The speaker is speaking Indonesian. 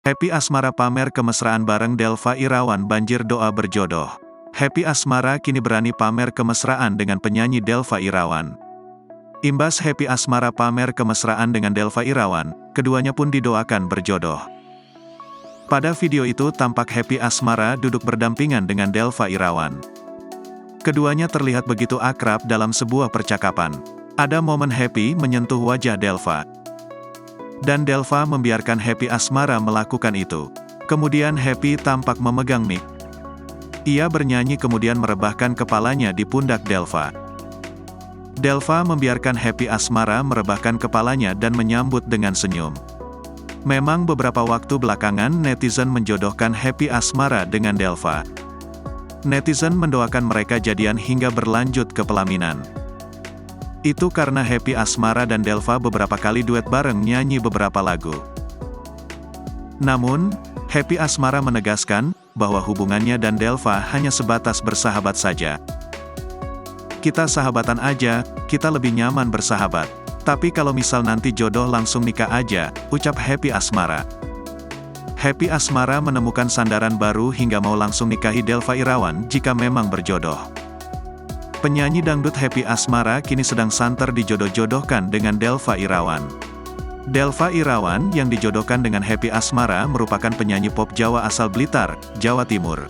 Happy Asmara pamer kemesraan bareng Delva Irawan banjir doa berjodoh. Happy Asmara kini berani pamer kemesraan dengan penyanyi Delva Irawan. Imbas Happy Asmara pamer kemesraan dengan Delva Irawan, keduanya pun didoakan berjodoh. Pada video itu tampak Happy Asmara duduk berdampingan dengan Delva Irawan. Keduanya terlihat begitu akrab dalam sebuah percakapan. Ada momen Happy menyentuh wajah Delva. Dan Delva membiarkan Happy Asmara melakukan itu. Kemudian Happy tampak memegang mic. Ia bernyanyi kemudian merebahkan kepalanya di pundak Delva. Delva membiarkan Happy Asmara merebahkan kepalanya dan menyambut dengan senyum. Memang beberapa waktu belakangan netizen menjodohkan Happy Asmara dengan Delva. Netizen mendoakan mereka jadian hingga berlanjut ke pelaminan. Itu karena Happy Asmara dan Delva beberapa kali duet bareng nyanyi beberapa lagu. Namun, Happy Asmara menegaskan bahwa hubungannya dan Delva hanya sebatas bersahabat saja. Kita sahabatan aja, kita lebih nyaman bersahabat. Tapi kalau misal nanti jodoh langsung nikah aja, ucap Happy Asmara. Happy Asmara menemukan sandaran baru hingga mau langsung nikahi Delva Irawan jika memang berjodoh. Penyanyi dangdut Happy Asmara kini sedang santer dijodoh-jodohkan dengan Delva Irawan. Delva Irawan yang dijodohkan dengan Happy Asmara merupakan penyanyi pop Jawa asal Blitar, Jawa Timur.